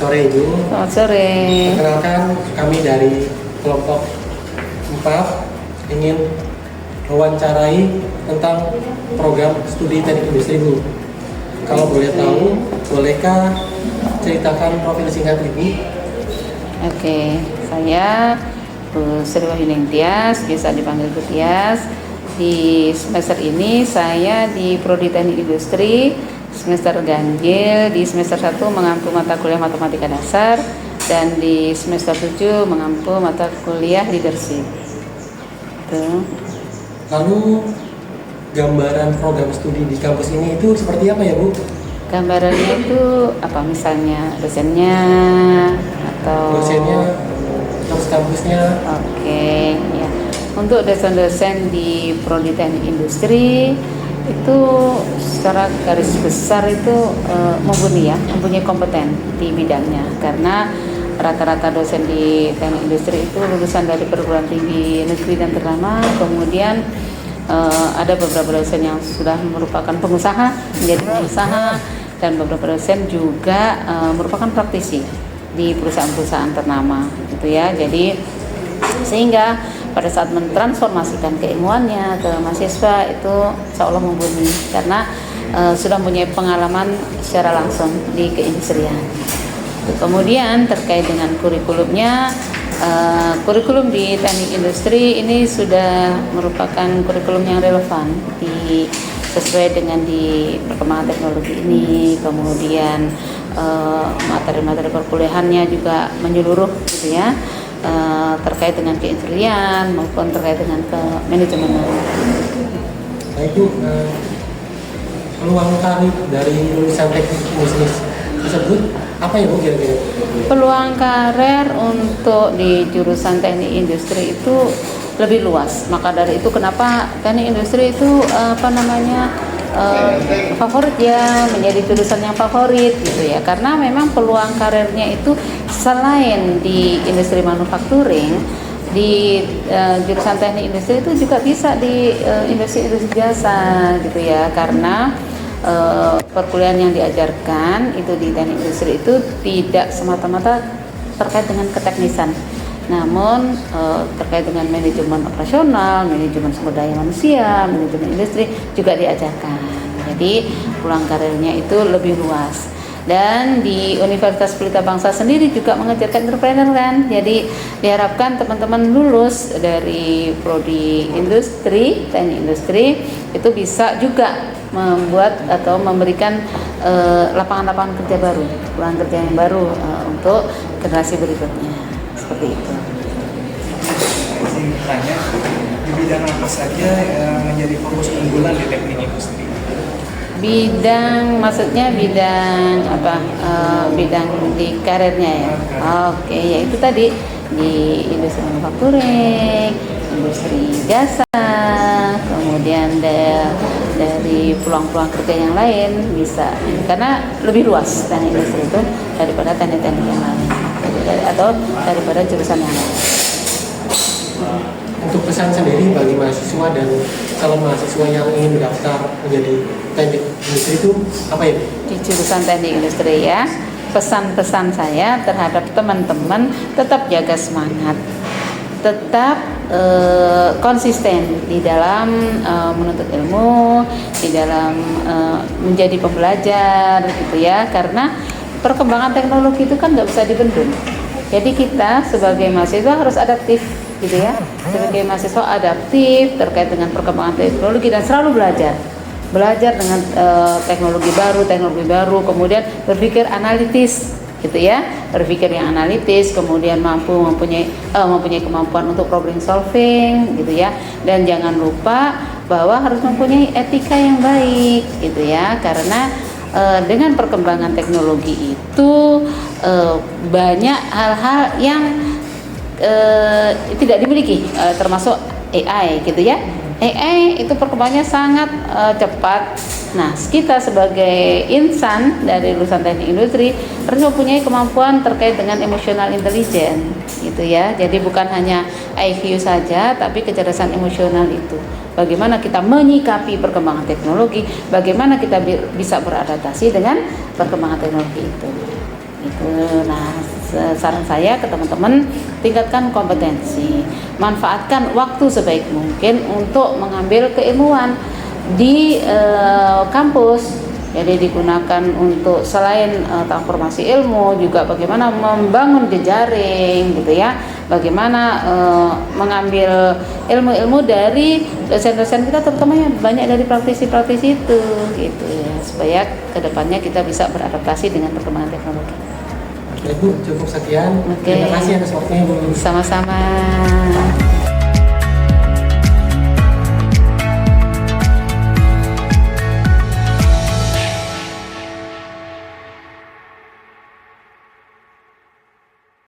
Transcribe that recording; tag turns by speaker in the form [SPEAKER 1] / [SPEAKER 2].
[SPEAKER 1] sore Ibu.
[SPEAKER 2] Selamat sore.
[SPEAKER 1] Perkenalkan kami dari kelompok 4 ingin mewawancarai tentang program studi teknik industri Bu. Kalau boleh tahu, bolehkah ceritakan profil singkat Ibu?
[SPEAKER 2] Oke, saya Bu Sri Wahyuni Tias, bisa dipanggil Bu Tias. Di semester ini saya di Prodi Teknik Industri semester ganjil, di semester 1 mengampu mata kuliah matematika dasar, dan di semester 7 mengampu mata kuliah leadership. Tuh.
[SPEAKER 1] Lalu gambaran program studi di kampus ini itu seperti apa ya Bu?
[SPEAKER 2] Gambarannya itu apa, misalnya dosennya atau
[SPEAKER 1] terus kampusnya?
[SPEAKER 2] Oke, ya. Untuk dosen-dosen di Prodi Teknik Industri itu secara garis besar itu mempunyai kompeten di bidangnya, karena rata-rata dosen di teknik industri itu lulusan dari perguruan tinggi negeri dan ternama. Kemudian ada beberapa dosen yang sudah merupakan pengusaha, menjadi pengusaha, dan beberapa dosen juga merupakan praktisi di perusahaan-perusahaan ternama, gitu ya. Jadi sehingga pada saat mentransformasikan keilmuannya ke mahasiswa itu insya Allah mumpuni, karena sudah mempunyai pengalaman secara langsung di keindustrian. Kemudian terkait dengan kurikulumnya, kurikulum di teknik industri ini sudah merupakan kurikulum yang relevan sesuai dengan di perkembangan teknologi ini. Kemudian materi-materi perkuliahannya juga menyeluruh, gitu ya, terkait dengan keindustrian maupun terkait dengan manajemen.
[SPEAKER 1] Baik Bu, peluang karir dari lulusan teknik industri tersebut apa ya Bu kira-kira?
[SPEAKER 2] Peluang karir untuk di jurusan teknik industri itu lebih luas. Maka dari itu kenapa teknik industri itu favorit ya, menjadi jurusan yang favorit, gitu ya, karena memang peluang karirnya itu selain di industri manufacturing, di jurusan teknik industri itu juga bisa di industri jasa, gitu ya, karena perkuliahan yang diajarkan itu di teknik industri itu tidak semata-mata terkait dengan keteknisan, namun terkait dengan manajemen operasional, manajemen sumber daya manusia, manajemen industri juga diajarkan. Jadi peluang karirnya itu lebih luas. Dan di Universitas Pelita Bangsa sendiri juga mengajarkan entrepreneur kan. Jadi diharapkan teman-teman lulus dari prodi industri, teknik industri itu bisa juga membuat atau memberikan lapangan-lapangan kerja baru, lapangan kerja yang baru untuk generasi berikutnya. Seperti itu.
[SPEAKER 3] Saya tanya, di bidang apa saja yang menjadi fokus unggulan di teknik industri?
[SPEAKER 2] Maksudnya bidang apa? Bidang di karirnya ya. Oke, ya itu tadi di industri manufacturing, industri jasa, kemudian dari peluang-peluang kerja yang lain bisa, karena lebih luas teknik industri itu daripada teknik-teknik yang lain, atau daripada jurusan yang lain.
[SPEAKER 1] Untuk pesan sendiri bagi mahasiswa dan calon mahasiswa yang ingin mendaftar menjadi teknik industri itu apa ya?
[SPEAKER 2] Di jurusan teknik industri ya, pesan-pesan saya terhadap teman-teman tetap jaga semangat, tetap konsisten di dalam menuntut ilmu, di dalam menjadi pembelajar, gitu ya, karena perkembangan teknologi itu kan nggak bisa dibendung. Jadi kita sebagai mahasiswa harus adaptif, gitu ya. Sebagai mahasiswa adaptif terkait dengan perkembangan teknologi dan selalu belajar dengan teknologi baru, kemudian berpikir analitis, gitu ya, berpikir yang analitis, kemudian mempunyai kemampuan untuk problem solving, gitu ya, dan jangan lupa bahwa harus mempunyai etika yang baik, gitu ya, karena dengan perkembangan teknologi itu banyak hal-hal yang tidak dimiliki, termasuk AI, gitu ya. AI itu perkembangannya sangat cepat. Nah, kita sebagai insan dari lulusan teknik industri harus mempunyai kemampuan terkait dengan emotional intelligence, gitu ya. Jadi bukan hanya IQ saja, tapi kecerdasan emosional itu. Bagaimana kita menyikapi perkembangan teknologi, bagaimana kita bisa beradaptasi dengan perkembangan teknologi itu. Gitu. Nah, saran saya ke teman-teman, tingkatkan kompetensi, manfaatkan waktu sebaik mungkin untuk mengambil keilmuan di kampus. Jadi digunakan untuk selain transformasi ilmu, juga bagaimana membangun jejaring gitu ya, bagaimana mengambil ilmu-ilmu dari dosen-dosen kita, terutama yang banyak dari praktisi-praktisi itu gitu ya, supaya kedepannya kita bisa beradaptasi dengan perkembangan teknologi.
[SPEAKER 1] Oke Bu, cukup sekian.
[SPEAKER 2] Oke.
[SPEAKER 1] Terima kasih atas waktunya Bu.
[SPEAKER 2] Sama-sama.